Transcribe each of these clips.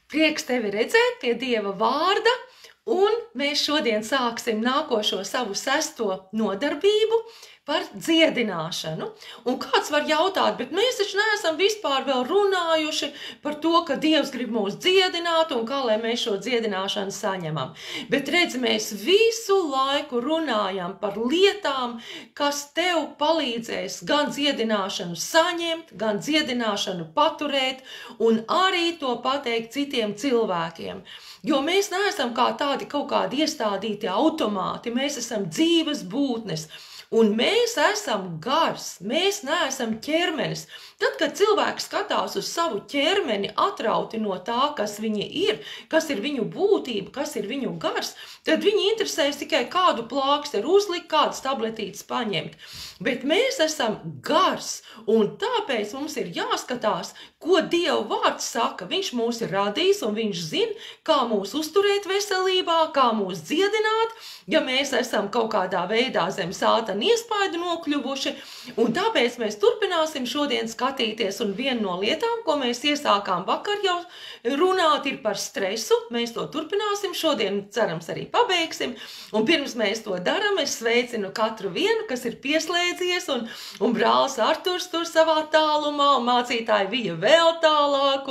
Prieks tevi redzēt pie Dieva vārda, un mēs šodien sāksim nākošo savu 6. nodarbību par dziedināšanu. Un kāds var jautāt, bet mēs taču neesam vispār vēl runājuši par to, ka Dievs grib mūs dziedināt un kā lai mēs šo dziedināšanu saņemam. Bet redz, mēs visu laiku runājam par lietām, kas tev palīdzēs gan dziedināšanu saņemt, gan dziedināšanu paturēt un arī to pateikt citiem cilvēkiem. Jo mēs neesam kā tādi kaut kādi iestādīti automāti, mēs esam dzīves būtnes. Un mēs esam gars, mēs neesam ķermenis. Tad, kad cilvēks skatās uz savu ķermeni atrauti no tā, kas viņi ir, kas ir viņu būtība, kas ir viņu gars, tad viņi interesēs tikai kādu plāksteru uzlikt, kādas tabletītes paņemt. Bet mēs esam gars, un tāpēc mums ir jāskatās, ko Dieva vārds saka. Viņš mūs ir radījis, un viņš zina, kā mūs uzturēt veselībā, kā mūs dziedināt, ja mēs esam kaut kādā veidā zem sātana iespaidu nokļuvuši. Un tāpēc mēs turpināsim šodien skatīties, un viena no lietām, ko mēs iesākām vakar jau runāt, ir par stresu. Mēs to turpināsim šodien, cerams, arī pabeigsim. Un pirms mēs to darām, es sveicinu katru vienu, kas ir pieslēdzies, un brālis Arturs tur savā tālumā, un mācītāji Vija vēl tālāk,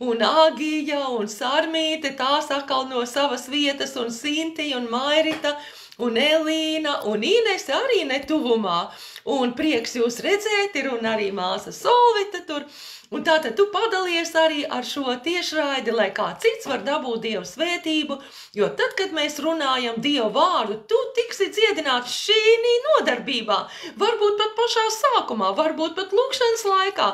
un Agija, un Sarmīte, tās atkal no savas vietas, un Sintija, un Mairita, un Elīna, un Inese arī netuvumā. Un prieks jūs redzēt ir, un arī māsa Solvita tur. Un tātad tu padalies arī ar šo tiešraidi, lai kā cits var dabūt Dieva svētību, jo tad, kad mēs runājam Dieva vārdu, tu tiksi dziedināts šī nodarbībā. Varbūt pat pašā sākumā, varbūt pat lūkšanas laikā.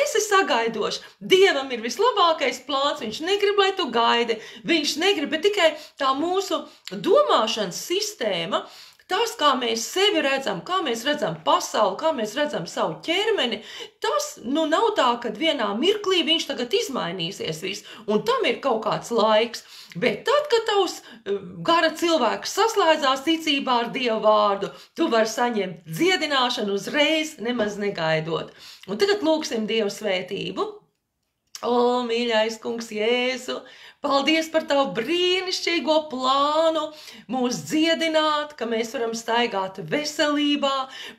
Esi sagaidošs. Dievam ir vislabākais plāns, viņš negrib, lai tu gaidi. Viņš negrib, bet tikai tā mūsu domāšanas sistēma, tas, kā mēs sevi redzam, kā mēs redzam pasauli, kā mēs redzam savu ķermeni, tas nav tā, ka vienā mirklī viņš tagad izmainīsies viss, un tam ir kaut kāds laiks. Bet tad, kad tavs gara cilvēks saslēdzās ticībā ar Dieva vārdu, tu vari saņemt dziedināšanu uzreiz, nemaz negaidot. Un tagad lūksim Dieva svētību. O, mīļais kungs Jēzu, paldies par tavu brīnišķīgo plānu mūs dziedināt, ka mēs varam staigāt veselībā.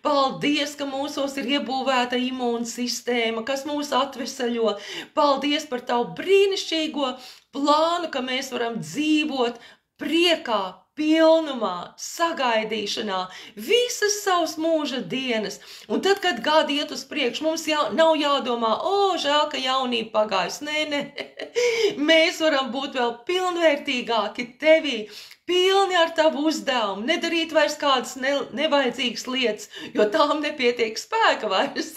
Paldies, ka mūsos ir iebūvēta imūnsistēma, kas mūs atveseļo. Paldies par tavu brīnišķīgo plānu, ka mēs varam dzīvot priekā, pilnumā, sagaidīšanā, visas savas mūža dienas. Un tad, kad gadi iet uz priekšu, mums nav jādomā, žēl, ka jaunība pagājusi. Nē. Mēs varam būt vēl pilnvērtīgāki tevī, pilni ar tavu uzdevumu, nedarīt vairs kādas nevajadzīgas lietas, jo tām nepietiek spēka vairs.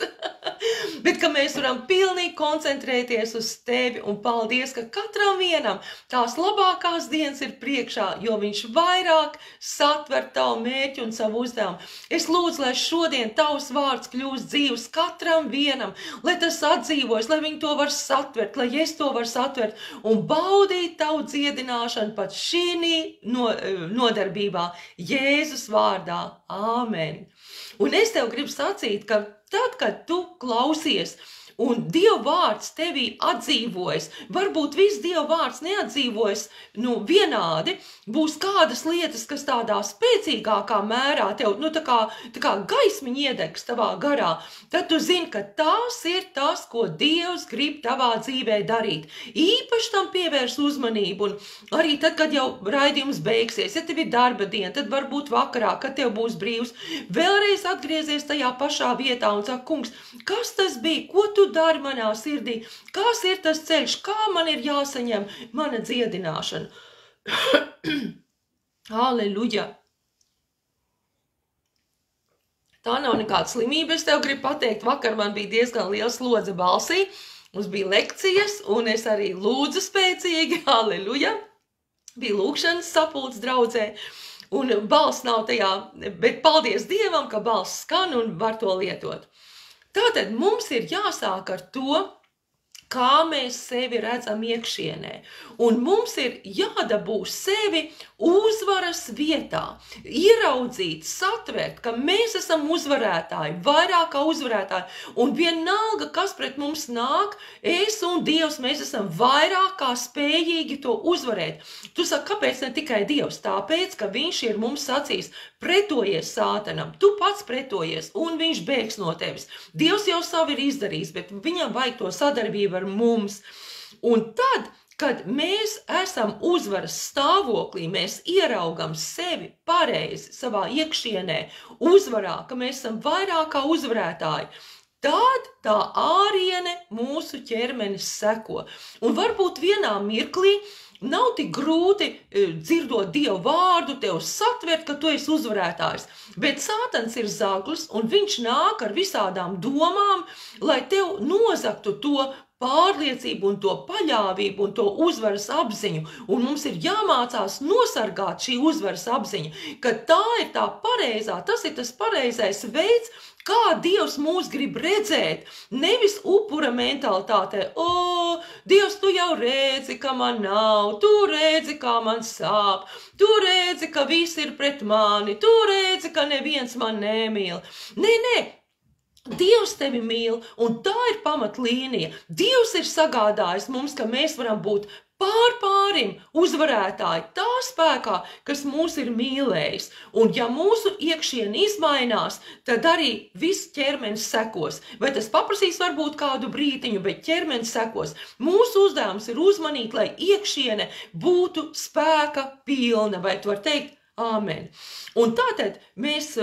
Bet, ka mēs varam pilnīgi koncentrēties uz tevi, un paldies, ka katram vienam tās labākās dienas ir priekšā, jo viņš vairāk satver tavu mērķi un savu uzdevumu. Es lūdzu, lai šodien tavs vārds kļūst dzīvs katram vienam, lai tas atdzīvojas, lai viņi to var satvert, lai es to varu satvert un baudīt tavu dziedināšanu pat šī nodarbībā Jēzus vārdā. Āmen. Un es tev gribu sacīt, ka tad, kad tu klausies un Dieva vārds tevī atdzīvojas, varbūt viss Dieva vārds neatdzīvojas vienādi, būs kādas lietas, kas tādā spēcīgākā mērā tev, tā kā gaismiņa iedegs tavā garā, tad tu zini, ka tās ir tas, ko Dievs grib tavā dzīvē darīt. Īpaši tam pievērs uzmanību, un arī tad, kad jau raidījums beigsies, ja tev ir darba diena, tad varbūt vakarā, kad tev būs brīvs, vēlreiz atgriezies tajā pašā vietā un saka, kungs, kas tas bija, ko tu dari manā sirdī, kas ir tas ceļš, kā man ir jāsaņem mana dziedināšana. Halleluja! Tā nav nekāda slimība, es tev gribu pateikt, vakar man bija diezgan liela slodze balsī, mums bija lekcijas, un es arī lūdzu spēcīgi, halleluja! Bija lūkšanas sapulces draudzē, un balss nav tajā, bet paldies Dievam, ka balss skan un var to lietot. Tātad mums ir jāsāk ar to, kā mēs sevi redzam iekšienē. Un mums ir jādabū sevi uzvaras vietā, ieraudzīt, satvert, ka mēs esam uzvarētāji, vairāk kā uzvarētāji, un vienalga, kas pret mums nāk, es un Dievs, mēs esam vairāk kā spējīgi to uzvarēt. Tu saki, kāpēc ne tikai Dievs? Tāpēc, ka viņš ir mums sacījis, pretojies sātanam, tu pats pretojies, un viņš bēgs no tevis. Dievs jau savu ir izdarījis, bet viņam vajag to sadarbību ar mums. Un tad, kad mēs esam uzvaras stāvoklī, mēs ieraugam sevi pareizi savā iekšienē, uzvarā, ka mēs esam vairāk kā uzvarētāji, tad tā āriene mūsu ķermenis seko. Un varbūt vienā mirklī nav tik grūti dzirdot Dievu vārdu, tev satvert, ka tu esi uzvarētājs. Bet sātans ir zaglis, un viņš nāk ar visādām domām, lai tev nozagtu to pārliecību un to paļāvību un to uzvaras apziņu. Un mums ir jāmācās nosargāt šī uzvaras apziņa, ka tā ir tā pareizā, tas ir tas pareizais veids, kā Dievs mūs grib redzēt. Nevis upura mentalitātē, Dievs, tu jau redzi, ka man nav, tu redzi, kā man sāp, tu redzi, ka visi ir pret mani, tu redzi, ka neviens man nemīl. Nē, Dievs tevi mīl, un tā ir pamatlīnija. Dievs ir sagādājis mums, ka mēs varam būt pārim uzvarētāji tā spēkā, kas mūs ir mīlējis. Un ja mūsu iekšieni izmainās, tad arī viss ķermenis sekos. Vai tas paprasīs varbūt kādu brītiņu, bet ķermenis sekos. Mūsu uzdevums ir uzmanīt, lai iekšiene būtu spēka pilna, vai tu var teikt āmen. Un tātad mēs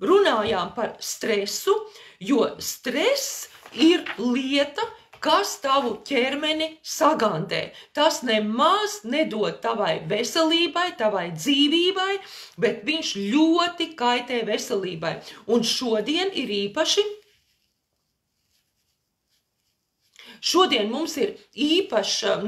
runājām par stresu, jo stress ir lieta, kas tavu ķermeni sagandē. Tas nemaz nedod tavai veselībai, tavai dzīvībai, bet viņš ļoti kaitē veselībai. Un šodien ir īpaši, šodien mums ir īpašs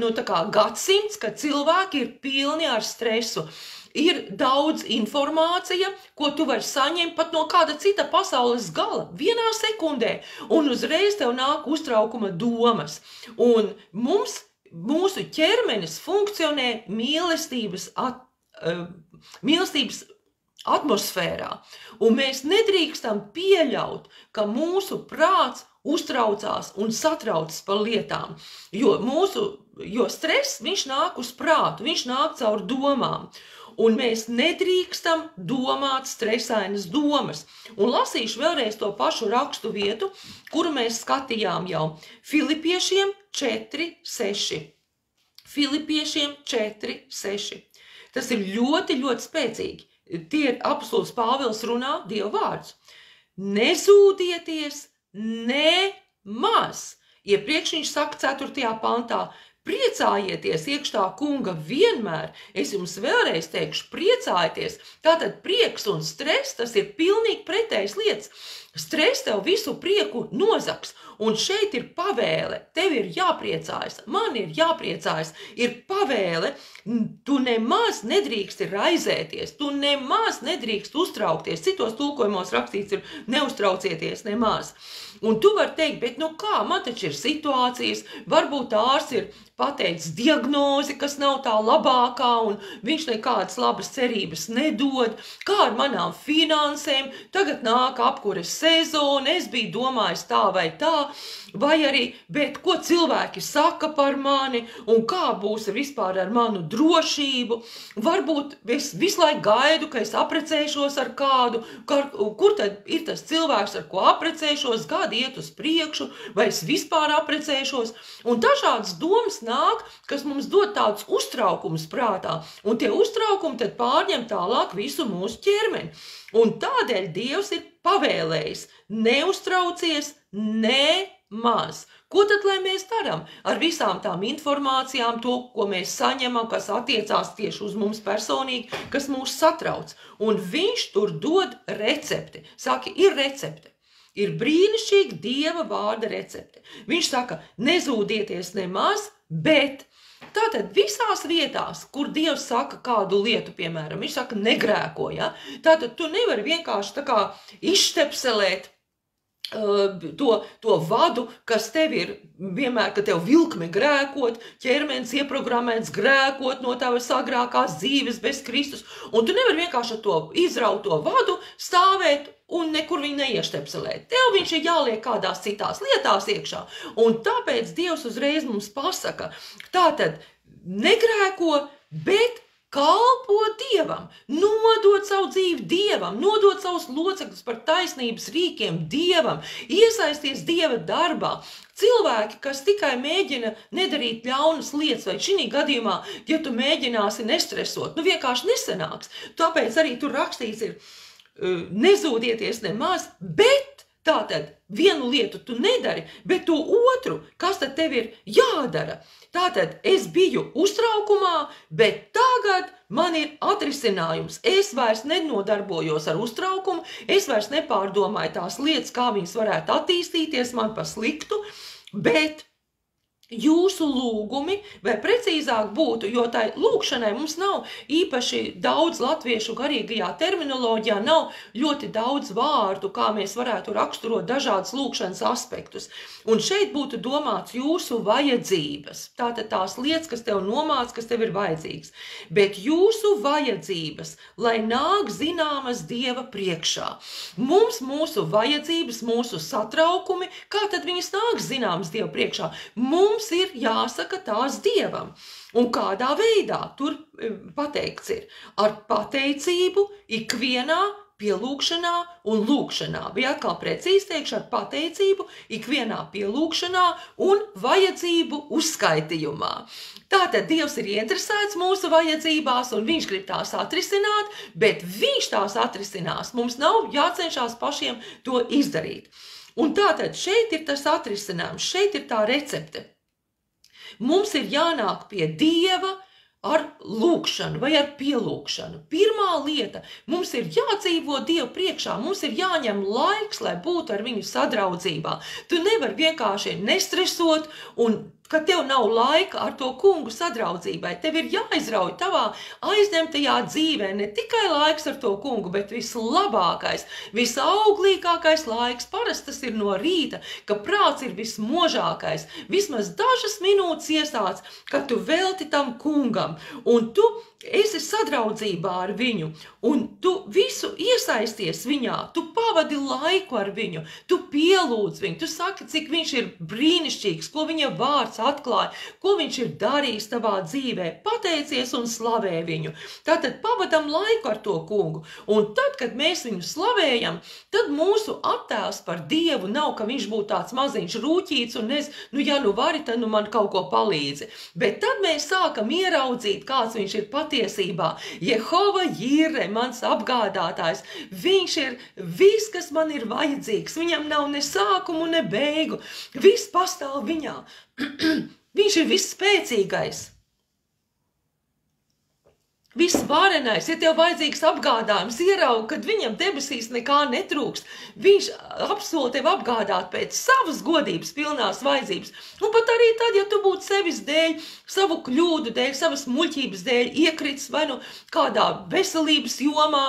gadsimts, kad cilvēki ir pilni ar stresu. Ir daudz informācija, ko tu vari saņemt pat no kāda cita pasaules gala, vienā sekundē, un uzreiz tev nāk uztraukuma domas. Un mūsu ķermenis funkcionē mīlestības atmosfērā, un mēs nedrīkstam pieļaut, ka mūsu prāts uztraucās un satraucas par lietām, jo stress, viņš nāk uz prātu, viņš nāk caur domām. Un mēs nedrīkstam domāt stresainas domas. Un lasīšu vēlreiz to pašu rakstu vietu, kuru mēs skatījām jau. Filipiešiem 4:6. Filipiešiem 4:6. Tas ir ļoti, ļoti spēcīgi. Tie ir apostols Pāvils runā Dieva vārds. Nezūdieties nemaz. Iepriekš viņš saka 4. pantā, priecājieties iekšā kunga vienmēr. Es jums vēlreiz teikšu, priecājieties. Tātad prieks un stress, tas ir pilnīgi pretējas lietas. Stress tev visu prieku nozags. Un šeit ir pavēle. Tev ir jāpriecājas, man ir jāpriecājas. Ir pavēle, tu nemaz nedrīkst raizēties, tu nemaz nedrīkst uztraukties. Citos tulkojumos rakstīts ir neuztraucieties nemaz. Un tu vari teikt, bet kā, man taču ir situācijas, varbūt ārsts ir pateicis diagnozi, kas nav tā labākā, un viņš nekādas labas cerības nedod. Kā ar manām finansēm? Tagad nāk apkures sezona, es biju domājis tā vai tā, vai arī, bet ko cilvēki saka par mani, un kā būs vispār ar manu drošību? Varbūt es visu laiku gaidu, ka es aprecēšos ar kādu, kur tad ir tas cilvēks, ar ko aprecēšos, gadi iet uz priekšu, vai es vispār aprecēšos, un dažādas domas nāk, kas mums dod tāds uztraukums prātā, un tie uztraukumi tad pārņem tālāk visu mūsu ķermeni. Un tādēļ Dievs ir pavēlējis, neuztraucies nemaz. Ko tad, lai mēs darām ar visām tām informācijām, to, ko mēs saņemam, kas attiecās tieši uz mums personīgi, kas mūs satrauc? Un viņš tur dod recepti. Saka, ir recepte. Ir brīnišķīga Dieva vārda recepte. Viņš saka, nezūdieties nemaz, bet tātad visās vietās, kur Dievs saka kādu lietu, piemēram, viņš saka negrēko, ja? Tātad tu nevari vienkārši tā kā izštepselēt to vadu, kas tev ir vienmēr, ka tev vilkme grēkot, ķermenis ieprogrammēts grēkot no tavas agrākās dzīves bez Kristus, un tu nevari vienkārši to izrauto vadu stāvēt un nekur viņu neieštepselēt. Tev viņš ir jāliek kādās citās lietās iekšā, un tāpēc Dievs uzreiz mums pasaka, tātad negrēko, bet kalpo Dievam, nodot savu dzīvi Dievam, nodot savus locekļus par taisnības rīkiem Dievam, iesaisties Dieva darbā. Cilvēki, kas tikai mēģina nedarīt ļaunas lietas, vai šī gadījumā, ja tu mēģināsi nestresot, vienkārši nesanāks. Tāpēc arī tur rakstīts ir, nezūdieties nemaz, bet tātad vienu lietu tu nedari, bet to otru, kas tad tev ir jādara. Tātad es biju uztraukumā, bet tagad man ir atrisinājums. Es vairs nenodarbojos ar uztraukumu, es vairs nepārdomāju tās lietas, kā viņas varētu attīstīties man pa sliktu, bet jūsu lūgumi, vai precīzāk būtu, jo tai lūkšanai mums nav īpaši daudz latviešu garīgajā terminoloģijā, nav ļoti daudz vārdu, kā mēs varētu raksturot dažādas lūkšanas aspektus. Un šeit būtu domāts jūsu vajadzības, tātad tās lietas, kas tev nomāc, kas tev ir vajadzīgs. Bet jūsu vajadzības, lai nāk zināmas Dieva priekšā. Mums mūsu vajadzības, mūsu satraukumi, kā tad viņas nāk zināmas Dieva priekšā? Mums ir jāsaka tās Dievam. Un kādā veidā tur pateikts ir? Ar pateicību ikvienā pielūgšanā un lūgšanā. Bija atkal precīzi teikšu, ar pateicību ikvienā pielūgšanā un vajadzību uzskaitījumā. Tātad Dievs ir ieinteresēts mūsu vajadzībās un viņš grib tās atrisināt, bet viņš tās atrisinās. Mums nav jācenšās pašiem to izdarīt. Un tātad šeit ir tas atrisinājums, šeit ir tā recepte. Mums ir jānāk pie Dieva ar lūgšanu vai ar pielūgšanu. Pirmā lieta, mums ir jādzīvo Dievu priekšā, mums ir jāņem laiks, lai būtu ar viņu sadraudzībā. Tu nevari vienkārši nestresot un ka tev nav laika ar to kungu sadraudzībai. Tev ir jāizrauj tavā aizņemtajā dzīvē ne tikai laiks ar to kungu, bet vislabākais, visauglīgākais laiks. Parasti tas ir no rīta, ka prāts ir vismožākais. Vismaz dažas minūtes iesāc, kad tu velti tam kungam, un tu esi sadraudzībā ar viņu, un tu visu iesaisties viņā, tu pavadi laiku ar viņu, tu pielūdz viņu, tu saki, cik viņš ir brīnišķīgs, ko viņa vārds atklāja, ko viņš ir darījis tavā dzīvē, pateicies un slavē viņu. Tātad pavadam laiku ar to kungu, un tad, kad mēs viņu slavējam, tad mūsu attēls par Dievu nav, ka viņš būtu tāds maziņš rūķīts, un ja nu vari, tad man kaut ko palīdzi. Bet tad mēs sākam ieraudzīt, kāds viņš ir patiesībā. Jehova Jire, mans apgādātājs, viņš ir viss, kas man ir vajadzīgs. Viņam nav ne sākumu, ne beigu. Viss pastāv viņā. Viņš ir visspēcīgais. Visvarenais, ja tev vajadzīgs apgādājums, ieraugi, kad viņam debesīs nekā netrūkst. Viņš apsola tev apgādāt pēc savas godības pilnās vajadzības. Un pat arī tad, ja tu būtu sevis dēļ, savu kļūdu dēļ, savas muļķības dēļ iekritis vai kādā veselības jomā,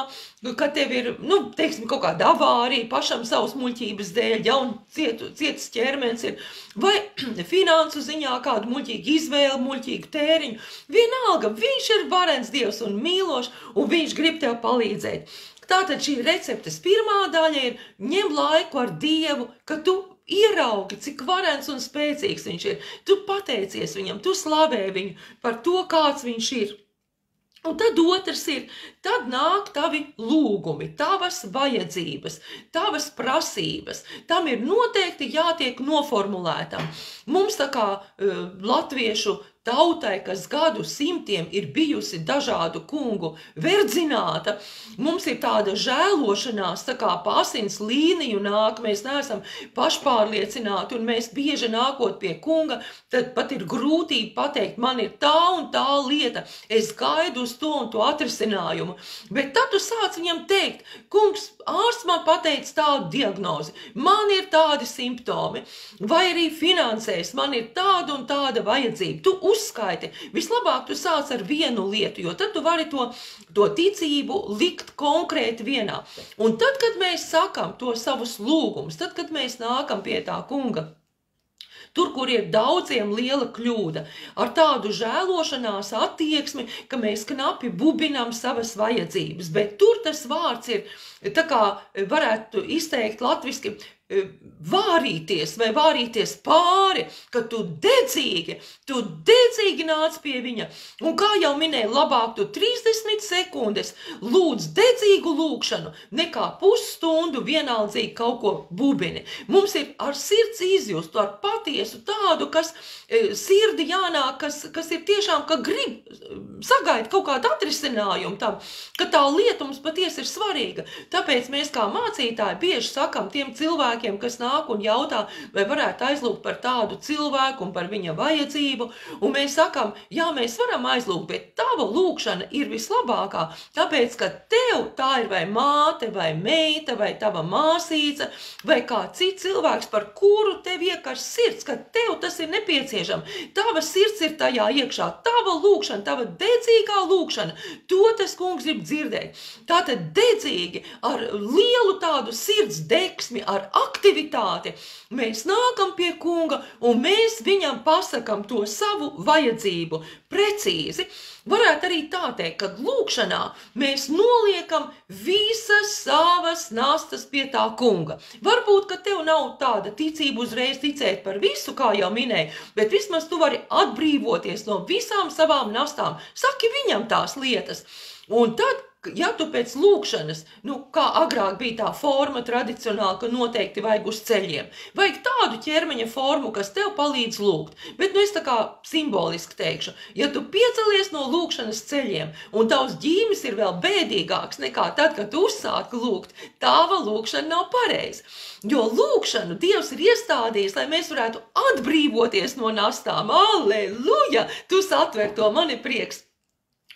kad tev ir, teiksim, kaut kāda avārija pašam savas muļķības dēļ, jaun cietas ķermenis ir, vai finansu ziņā kādu muļķīgu izvēli, muļķīgu tēriņu. Vienalga, viņš ir varens Dievs un mīlošs, un viņš grib tev palīdzēt. Tātad šī receptes pirmā daļa ir ņem laiku ar Dievu, ka tu ieraugi, cik varens un spēcīgs viņš ir. Tu pateicies viņam, tu slavē viņu par to, kāds viņš ir. Un tad otrs ir, tad nāk tavi lūgumi, tavas vajadzības, tavas prasības. Tam ir noteikti jātiek noformulētam. Mums tā kā latviešu tautai, kas gadu simtiem ir bijusi dažādu kungu verdzināta, mums ir tāda žēlošanās, tā kā pa asins līniju nāk, mēs neesam pašpārliecināti, un mēs bieži nākot pie kunga, tad pat ir grūtība pateikt, man ir tā un tā lieta, es gaidu uz to un to atrisinājumu. Bet tad tu sāc viņam teikt, kungs, ārsts man pateica tādu diagnozi, man ir tādi simptomi, vai arī finansēs, man ir tāda un tāda vajadzība. Tu uzskaiti, vislabāk tu sāc ar vienu lietu, jo tad tu vari to ticību likt konkrēti vienā. Un tad, kad mēs sakam to savus lūgumus, tad, kad mēs nākam pie tā kunga, tur, kur ir daudziem liela kļūda, ar tādu žēlošanās attieksmi, ka mēs knapi bubinam savas vajadzības, bet tur tas vārds ir, tā kā varētu izteikt latviski, vārīties vai vārīties pāri, ka tu dedzīgi nāc pie viņa. Un kā jau minēju, labāk tu 30 sekundes lūdz dedzīgu lūkšanu, nekā pusstundu vienaldzīgi kaut ko bubini. Mums ir ar sirds izjustu, ar patiesu tādu, kas sirdi jānāk, kas ir tiešām, ka grib sagaida kaut kādu atrisinājumu tam, ka tā lieta mums patiesi ir svarīga. Tāpēc mēs kā mācītāji bieži sakam tiem cilvēkiem, kas nāk un jautā, vai varētu aizlūgt par tādu cilvēku un par viņa vajadzību, un mēs sakam, jā, mēs varam aizlūgt, bet tava lūkšana ir vislabākā, tāpēc, ka tev tā ir vai māte, vai meita, vai tava māsīca, vai kā cits cilvēks, par kuru tev iekars sirds, ka tev tas ir nepieciešams. Tava sirds ir tajā iekšā, tava lūkšana, tava dedzīgā lūkšana, to tas kungs grib dzirdēt. Tātad dedzīgi, ar lielu tādu sirds deksmi, ar aktivitāti, mēs nākam pie kunga un mēs viņam pasakam to savu vajadzību precīzi. Varētu arī tā teikt, ka lūkšanā mēs noliekam visas savas nastas pie tā kunga. Varbūt, ka tev nav tāda ticība uzreiz ticēt par visu, kā jau minēju, bet vismaz tu vari atbrīvoties no visām savām nastām. Saki viņam tās lietas. Un tad, ja tu pēc lūkšanas, kā agrāk bija tā forma tradicionāli, ka noteikti vajag uz ceļiem, vajag tādu ķermeņa formu, kas tev palīdz lūgt. Bet es tā kā simboliski teikšu, ja tu piecelies no lūkšanas ceļiem un tavs ģīmis ir vēl bēdīgāks nekā tad, kad tu uzsāki lūgt, tava lūkšana nav pareiza. Jo lūkšanu Dievs ir iestādījis, lai mēs varētu atbrīvoties no nastām. Alleluja! Tu satver to, man ir prieks.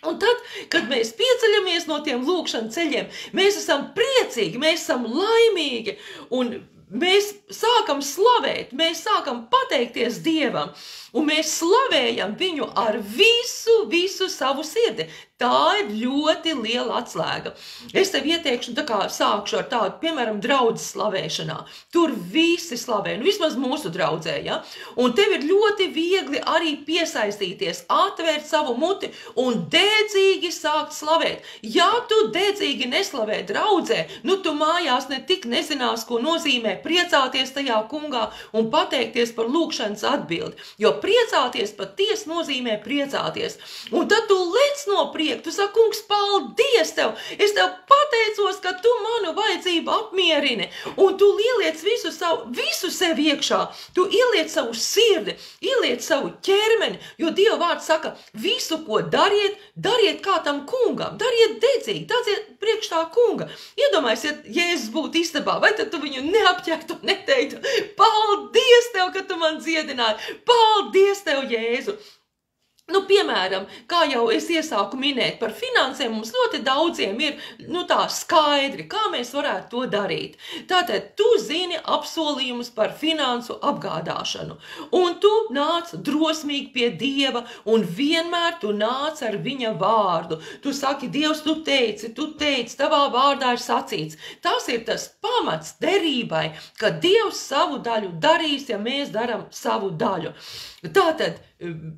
Un tad, kad mēs pieceļamies no tiem lūkšanu ceļiem, mēs esam priecīgi, mēs esam laimīgi un mēs sākam slavēt, mēs sākam pateikties Dievam un mēs slavējam viņu ar visu savu sirdi. Tā ir ļoti liela atslēga. Es tev ieteikšu, tā kā sākšu ar tādu, piemēram, draudzes slavēšanā. Tur visi slavē, vismaz mūsu draudzē, ja? Un tev ir ļoti viegli arī piesaistīties, atvērt savu muti un dedzīgi sākt slavēt. Ja tu dedzīgi neslavē draudzē, tu mājās ne tik nezinās, ko nozīmē priecāties tajā kungā un pateikties par lūkšanas atbildi. Jo priecāties patiesi nozīmē priecāties. Un tad tu lec no prieka. Tu saki, kungs, paldies tev! Es tev pateicos, ka tu manu vajadzību apmierini. Un tu ieliec visu sev iekšā. Tu ieliec savu sirdi, ieliec savu ķermeni, jo Dieva vārds saka, visu, ko dariet, dariet kā tam kungam. Dariet dedzīgi, dariet priekš tā kunga. Iedomājies, ja Jēzus būtu istabā, vai tad tu viņu neapķertu un neteiktu, paldies tev, ka tu man dziedināji. Paldies tev, Jēzu! Piemēram, kā jau es iesāku minēt par finansēm, mums ļoti daudziem ir, tā skaidri, kā mēs varētu to darīt. Tātad tu zini apsolījumus par finansu apgādāšanu, un tu nāc drosmīgi pie Dieva, un vienmēr tu nāc ar viņa vārdu. Tu saki, Dievs, tu teici, tavā vārdā ir sacīts. Tas ir tas pamats derībai, ka Dievs savu daļu darīs, ja mēs daram savu daļu. Tātad,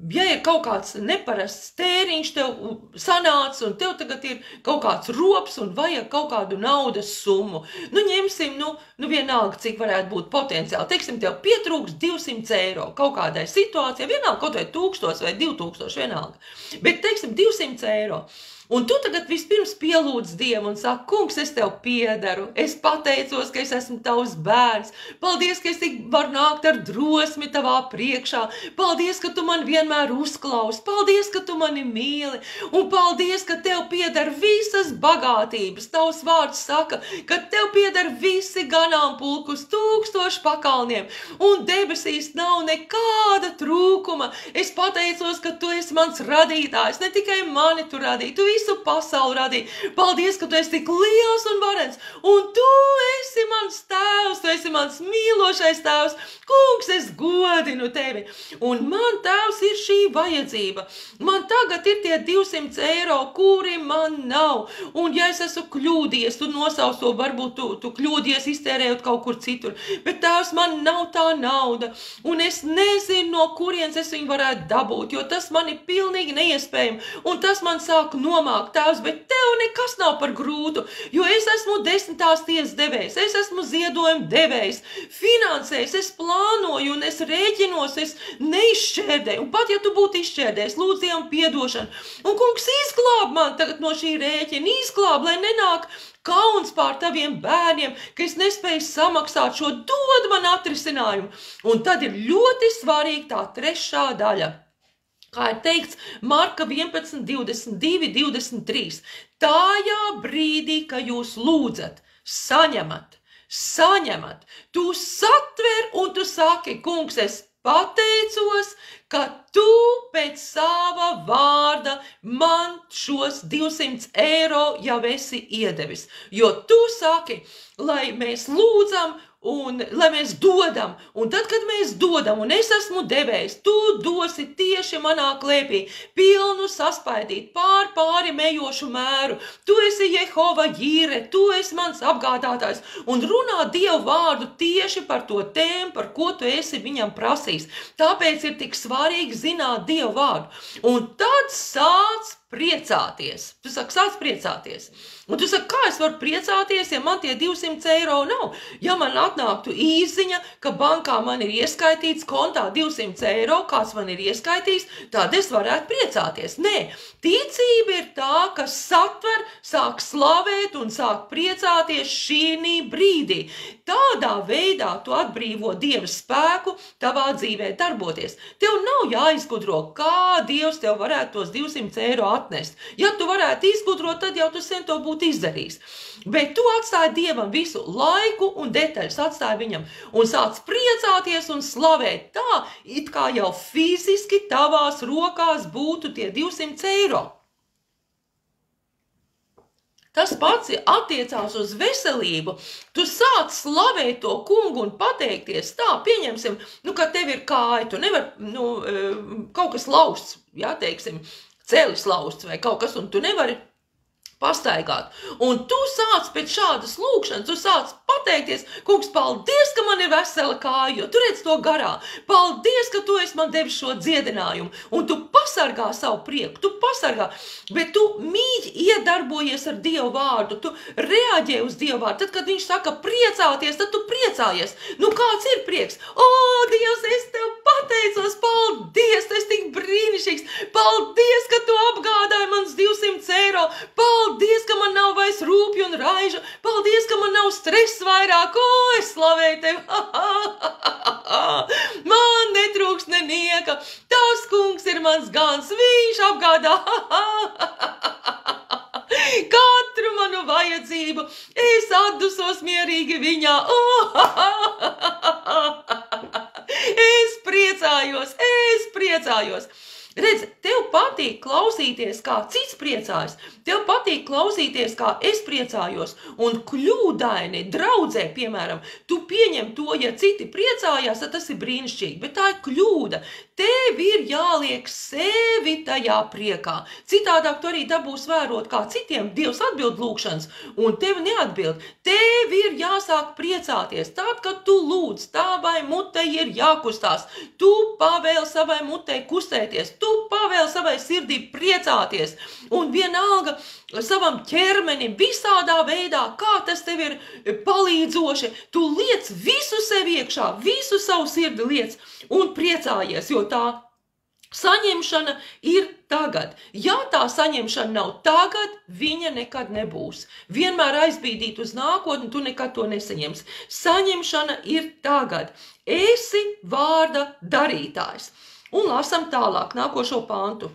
ja ir kaut kāds neparasts tēriņš tev sanāca un tev tagad ir kaut kāds rops un vajag kaut kādu naudas summu, ņemsim, vienalga, cik varētu būt potenciāli. Teiksim, tev pietrūks 200 eiro kaut kādai situācijai, vienalga, kaut vai 1000 vai 2000, vienalga. Bet, teiksim, 200 eiro. Un tu tagad vispirms pielūdz Dievu un saki, kungs, es tev piederu, es pateicos, ka es esmu tavs bērns, paldies, ka es tik varu nākt ar drosmi tavā priekšā, paldies, ka tu man vienmēr uzklausi, paldies, ka tu mani mīli, un paldies, ka tev pieder visas bagātības. Tavs vārds saka, ka tev pieder visi ganāmpulkus 1000 pakalniem, un debesīs nav nekāda trūkuma. Es pateicos, ka tu esi mans radītājs, ne tikai mani tu radīji, tu visu pasauli radīji. Paldies, ka tu esi tik liels un varens, un tu esi mans tēvs, tu esi mans mīlošais tēvs. Kungs, es godinu tevi, un man tēvs ir šī vajadzība. Man tagad ir tie 200 eiro, kuri man nav, un ja es esmu kļūdies, tu nosauc to, varbūt tu kļūdies iztērējot kaut kur citur, bet tēvs, man nav tā nauda, un es nezinu, no kurienes es viņu varētu dabūt, jo tas man ir pilnīgi neiespējami, un tas man sāk nomākt, tēvs, bet tev nekas nav par grūtu, jo es esmu 10. tiesas devējs, es esmu ziedojuma devējs, finansējs, es plānoju un es rēķinos, es neizšķērdēju, un pat ja tu būtu izšķērdējis, lūdzu Dievam piedošanu, un kungs izglāb man tagad no šī rēķina, izglāb, lai nenāk kauns pār taviem bērniem, ka es nespēju samaksāt šo, dod man atrisinājumu. Un tad ir ļoti svarīga tā 3. daļa. Kā ir teikts Marka 11, 22, 23. Tajā brīdī, ka jūs lūdzat, saņemat, tu satver un tu saki, kungs, es pateicos, ka tu pēc sava vārda man šos 200 eiro jau esi iedevis. Jo tu saki, lai mēs lūdzam un lai mēs dodam. Un tad, kad mēs dodam, un es esmu devējs, tu dosi tieši manā klēpī, pilnu saspaidīt pāri mejošu mēru. Tu esi Jehova Jīre, tu esi mans apgādātājs. Un runā Dievu vārdu tieši par to tēmu, par ko tu esi viņam prasījis. Tāpēc ir tik svarīgi zināt Dievu vārdu. Un tad sāc priecāties. Tu saki, sāc priecāties. Un tu saki, kā es varu priecāties, ja man tie 200 eiro nav? Ja man atnāktu īziņa, ka bankā man ir ieskaitīts kontā 200 eiro, kāds man ir ieskaitīts, tad es varētu priecāties. Nē, ticība ir tā, kas satver, sāk slavēt un sāk priecāties šī brīdī. Tādā veidā tu atbrīvo Dieva spēku tavā dzīvē darboties. Tev nav jāizgudro, kā Dievs tev varētu tos 200 eiro atnest. Ja tu varētu izgudrot, tad jau tu sen to būtu izdarījis. Bet tu atstāji Dievam visu laiku un detaļas atstāji viņam un sāc priecāties un slavēt tā, it kā jau fiziski tavās rokās būtu tie 200 eiro. Tas pats attiecās uz veselību. Tu sāc slavēt to kungu un pateikties tā, pieņemsim, ka tev ir kāja, tu nevar, kaut kas lausts, jā, teiksim, celis lausts vai kaut kas, un tu nevari pastaigāt. Un tu sāc pēc šādas lūkšanas, tu sāc pateikties, kungs, paldies, ka man ir vesela kāja, jo tu redz to garā. Paldies, ka tu esi man devis šo dziedinājumu. Un tu pasargā savu prieku, tu pasargā, bet tu mīļi iedarbojies ar Dievu vārdu, tu reaģē uz Dievu vārdu. Tad, kad viņš saka priecāties, tad tu priecājies. Kāds ir prieks? Dievs, es tev pateicos, paldies, tu esi tik brīnišķīgs. Paldies, ka tu apgādāji mans 200 eiro. Paldies, ka man nav vairs rūpju un raižu. Paldies, ka man nav stress vairāk. Es slavēju tevi. Man netrūks nenieka. Tavs kungs ir mans gans. Viņš apgādā katru manu vajadzību. Es atdusos mierīgi viņā. Es priecājos. Redz, tev patīk klausīties, kā cits priecājas. Tev patīk klausīties, kā es priecājos. Un kļūdaini draudzē, piemēram, tu pieņem to, ja citi priecājās, tad tas ir brīnišķīgi. Bet tā ir kļūda. Tev ir jāliek sevi tajā priekā. Citādāk tu arī dabūs vērot, kā citiem Dievs atbild lūkšanas, un tev neatbild. Tev ir jāsāk priecāties. Tad, kad tu lūdz, tavai mutei ir jākustās. Tu pavēli savai mutei kustēties. Tu pavēli savai sirdī priecāties. Un vienalga savam ķermenim visādā veidā, kā tas tev ir palīdzoši. Tu liec visu sev iekšā, visu savu sirdi liec un priecājies, jo tā saņemšana ir tagad. Ja tā saņemšana nav tagad, viņa nekad nebūs. Vienmēr aizbīdīt uz nākotni, tu nekad to nesaņemsi. Saņemšana ir tagad. Esi vārda darītājs. Un lasam tālāk, nākošo pantu.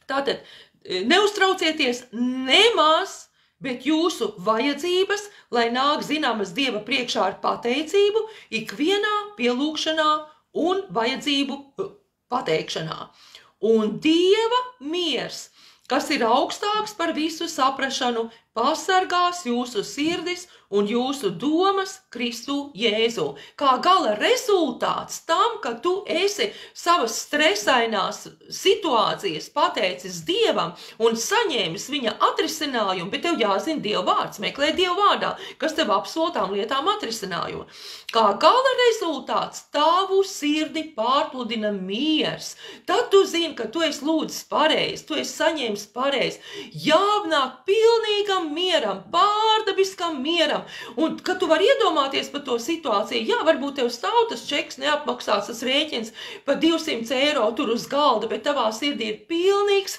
Tātad, neuztraucieties nemaz, bet jūsu vajadzības, lai nāk zināmas Dieva priekšā ar pateicību, ikvienā pielūgšanā un vajadzību pateikšanā. Un Dieva miers, kas ir augstāks par visu saprašanu, pasargās jūsu sirdis un jūsu domas Kristu Jēzu. Kā gala rezultāts tam, ka tu esi savas stresainās situācijas pateicis Dievam un saņēmis viņa atrisinājumu, bet tev jāzina Dieva vārds, meklē Dieva vārdā, kas tev apsoltām lietām atrisinājumu. Kā gala rezultāts tavu sirdi pārpludina miers. Tad tu zini, ka tu esi lūdzis pareizi, tu esi saņēmis pareizi. Jānāk pilnīgam mieram, pārdabiskam mieram, un kad tu vari iedomāties par to situāciju, jā, varbūt tev stāv tas čeks neapmaksāts, tas rēķins par 200 eiro tur uz galda, bet tavā sirdī ir pilnīgs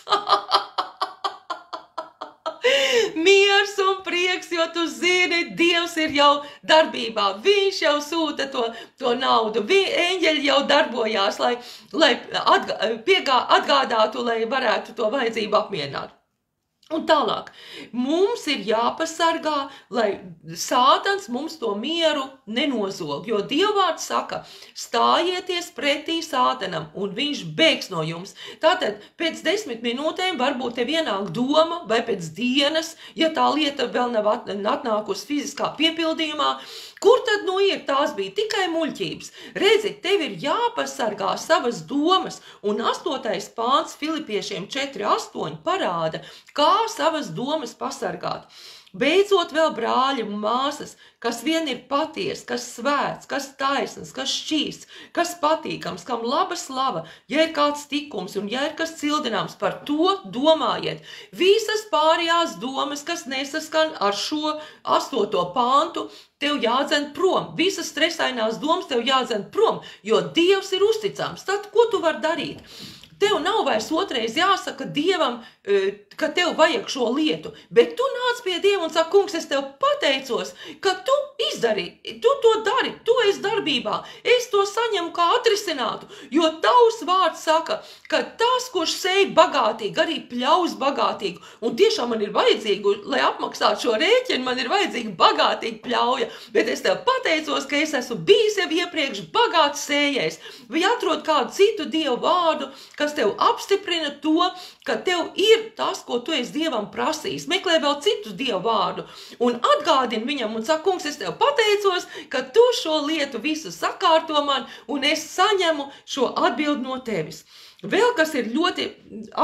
miers un prieks, jo tu zini, Dievs ir jau darbībā, viņš jau sūta to naudu, eņģeļi jau darbojās, lai atgādātu, lai varētu to vajadzību apmierināt. Un tālāk, mums ir jāpasargā, lai Sātans mums to mieru nenozog, jo Dievvārds saka, stājieties pretī Sātanam, un viņš bēgs no jums. Tātad pēc 10 minūtēm varbūt tev ienāk doma, vai pēc dienas, ja tā lieta vēl nav atnākusi fiziskā piepildījumā, kur tad nu ir? Tās bija tikai muļķības. Redzi, tev ir jāpasargā savas domas, un 8. pāns Filipiešiem 4:8 parāda, kā savas domas pasargāt. Beidzot vēl brāļi un māsas, kas vien ir paties, kas svēts, kas taisns, kas šķīsts, kas patīkams, kam laba slava, ja ir kāds tikums un ja ir kas cildināms, par to domājiet. Visas pārējās domas, kas nesaskan ar šo 8. pāntu, tev jādzen prom. Visas stresainās domas tev jādzen prom, jo Dievs ir uzticams. Tad, ko tu vari darīt? Tev nav vairs otrais jāsaka Dievam, ka tev vajag šo lietu, bet tu nāc pie Dieva un saka, kungs, es tev pateicos, ka tu izdarīji, tu to dari, tu esi darbībā, es to saņemu kā atrisinātu, jo tavs vārds saka, ka tas, kurš sēj bagātīgi, arī pļaus bagātīgi, un tiešām man ir vajadzīgi, lai apmaksātu šo rēķinu, man ir vajadzīga bagātīga pļauja, bet es tev pateicos, ka es esmu bijis jau iepriekš bagāts sējējs, vai atrod kādu citu Dievu vārdu, kas tev apstiprina to, ka tev ir tas, ko tu esi Dievam prasījis. Meklē vēl citu Dievu vārdu un atgādini viņam un saka, kungs, es tev pateicos, ka tu šo lietu visu sakārto man un es saņemu šo atbildi no tevis. Vēl kas ir ļoti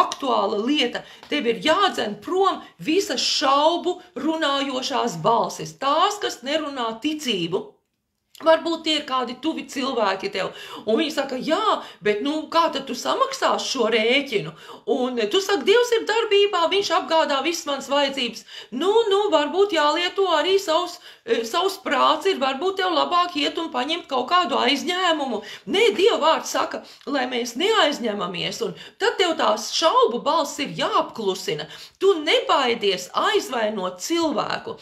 aktuāla lieta, tev ir jādzen prom visas šaubu runājošās balsis, tās, kas nerunā ticību. Varbūt tie ir kādi tuvi cilvēki tev, un viņi saka, jā, bet kā tad tu samaksās šo rēķinu? Un tu saki, Dievs ir darbībā, viņš apgādā visas manas vajadzības. Varbūt jālieto arī savs prāts ir, varbūt tev labāk iet un paņemt kaut kādu aizņēmumu. Nē, Dieva vārds saka, lai mēs neaizņemamies, un tad tev tās šaubu balss ir jāapklusina. Tu nebaidies aizvainot cilvēku,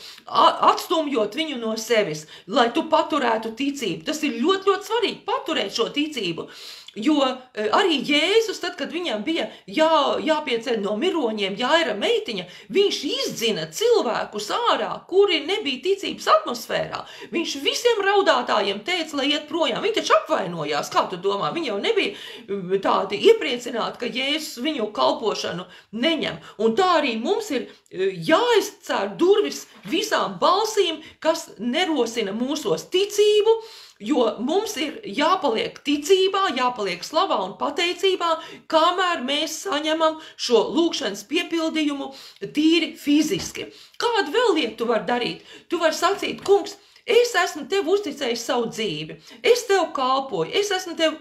atstumjot viņu no sevis, lai tu paturētu ticību. Tas ir ļoti, ļoti svarīgi paturēt šo ticību. Jo arī Jēzus, tad, kad viņam bija jāpieceļ no miroņiem, Jaira meitiņa, viņš izdzina cilvēkus ārā, kuri nebija ticības atmosfērā. Viņš visiem raudātājiem teica, lai iet projām. Viņi taču apvainojās, kā tu domā? Viņi jau nebija tādi iepriecināti, ka Jēzus viņu kalpošanu neņem. Un tā arī mums ir jāizcer durvis visām balsīm, kas nerosina mūsos ticību, jo mums ir jāpaliek ticībā, jāpaliek slavā un pateicībā, kamēr mēs saņemam šo lūgšanas piepildījumu tīri fiziski. Kādu vēl lietu tu vari darīt? Tu vari sacīt, kungs, es esmu tev uzticējis savu dzīvi, es tev kalpoju, es esmu tev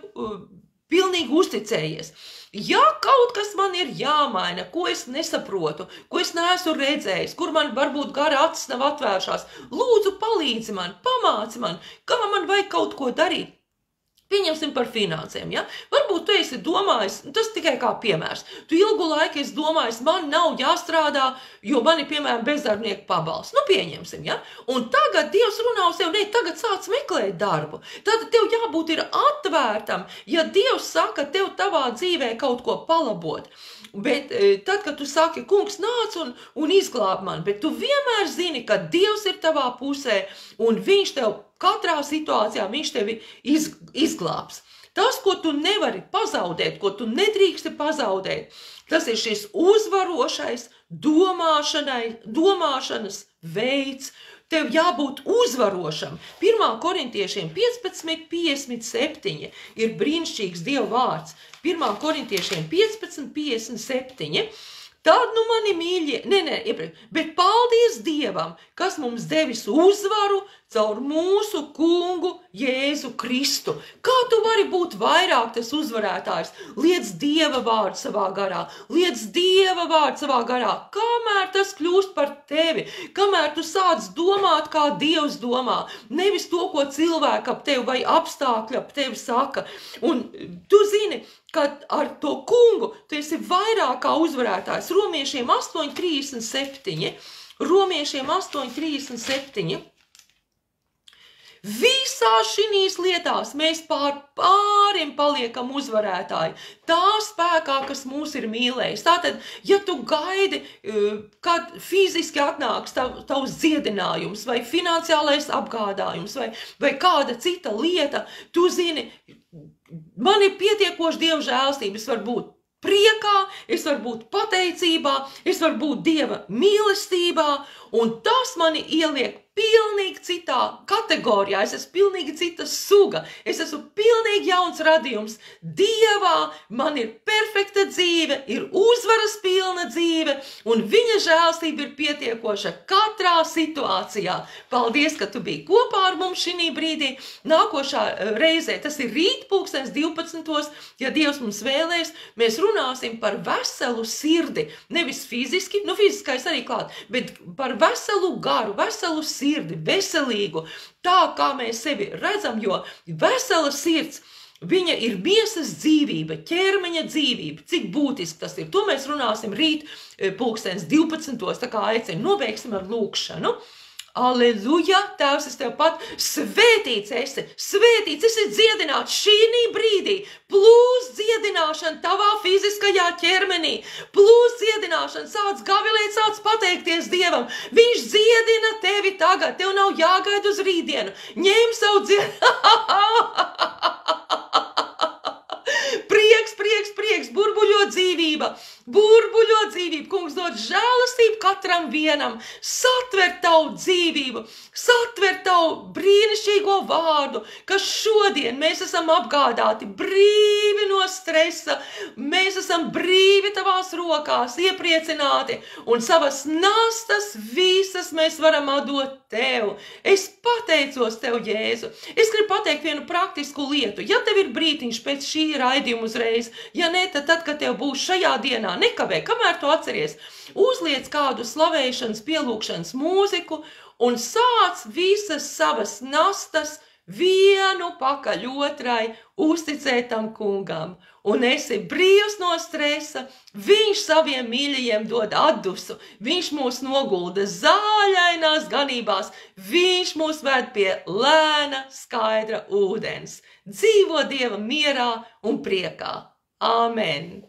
pilnīgi uzticējies. Ja kaut kas man ir jāmaina, ko es nesaprotu, ko es neesmu redzējis, kur man varbūt gara acis nav atvēršās, lūdzu palīdzi man, pamāci man, kā man vajag kaut ko darīt. Pieņemsim par finansēm, ja? Varbūt tu esi domājis, tas tikai kā piemērs, tu ilgu laiku esi domājis, man nav jāstrādā, jo man ir, piemēram, bezdarbnieku pabalsts. Pieņemsim, ja? Un tagad Dievs runā uz tevi, tagad sāc meklēt darbu. Tad tev jābūt ir atvērtam, ja Dievs saka tev tavā dzīvē kaut ko palabot. Bet tad, kad tu saki, kungs, nāc un izglāb man, bet tu vienmēr zini, ka Dievs ir tavā pusē un viņš tev katrā situācijā viņš tevi izglābs. Tas, ko tu nevari pazaudēt, ko tu nedrīksti pazaudēt, tas ir šis uzvarošais domāšanas veids. Tev jābūt uzvarošam. 1. korintiešiem 15:57 ir brīnišķīgs Dieva vārds. 1. korintiešiem 15:57. Tad nu mani mīļie, bet paldies Dievam, kas mums devis uzvaru caur mūsu kungu Jēzu Kristu. Kā tu vari būt vairāk tas uzvarētājs? Liec Dieva vārdu savā garā, liec Dieva vārdu savā garā, kamēr tas kļūst par tevi, kamēr tu sāc domāt, kā Dievs domā, nevis to, ko cilvēki ap tevi vai apstākļi ap tevi saka. Un tu zini, ka ar to kungu tu esi vairāk kā uzvarētājs. Romiešiem 8:37. Romiešiem 8:37. Visās šīs lietās mēs pārim paliekam uzvarētāji. Tā spēkā, kas mūs ir mīlējis. Tātad, ja tu gaidi, kad fiziski atnāks tavs dziedinājums, vai finansiālais apgādājums, vai kāda cita lieta, tu zini, man ir pietiekoši Dieva žēlstība. Es varu būt priekā, es varu būt pateicībā, es varu būt Dieva mīlestībā, un tas mani ieliek pilnīgi citā kategorijā. Es esmu pilnīgi cita suga. Es esmu pilnīgi jauns radījums. Dievā man ir perfekta dzīve, ir uzvaras pilna dzīve, un viņa žēlstība ir pietiekoša katrā situācijā. Paldies, ka tu biji kopā ar mums šī brīdī. Nākošā reizē, tas ir rīt 12:00, ja Dievs mums vēlēs, mēs runāsim par veselu sirdi. Nevis fiziski, fiziskais arī klāt, bet par veselu garu, veselu sirdi, veselīgu, tā kā mēs sevi redzam, jo vesela sirds, viņa ir miesas dzīvība, ķermeņa dzīvība, cik būtiski tas ir. To mēs runāsim rīt 12:00, tā kā aicinu, nobeigsim ar lūkšanu. Aleluja, Tēvs, es tev pat svētīts esi dziedināts šī brīdī. Plūs dziedināšana tavā fiziskajā ķermenī. Plūs dziedināšana, sāc gavilēt, sāc pateikties Dievam. Viņš dziedina tevi tagad, tev nav jāgaida uz rītdienu. Ņem savu prieks, burbuļo dzīvība. Kungs dod žēlastību katram vienam, satver tavu dzīvību, satver tavu brīnišķīgo vārdu, ka šodien mēs esam apgādāti brīvi no stresa, mēs esam brīvi tavās rokās, iepriecināti, un savas nastas visas mēs varam atdot tev. Es pateicos tev, Jēzu. Es gribu pateikt vienu praktisku lietu. Ja tev ir brītiņš pēc šī raidījuma uzreiz, ja ne, tad, kad tev būs šajā dienā, nekavē, kamēr tu atceries, uzliec kādu slavēšanas, pielūkšanas mūziku un sāc visas savas nastas vienu pakaļ otrai uzticēt tam kungam. Un esi brīvs no stresa, viņš saviem mīļajiem dod atdusu, viņš mūs nogulda zāļainās ganībās, viņš mūs ved pie lēna, skaidra ūdens. Dzīvo Dieva mierā un priekā. Āmen!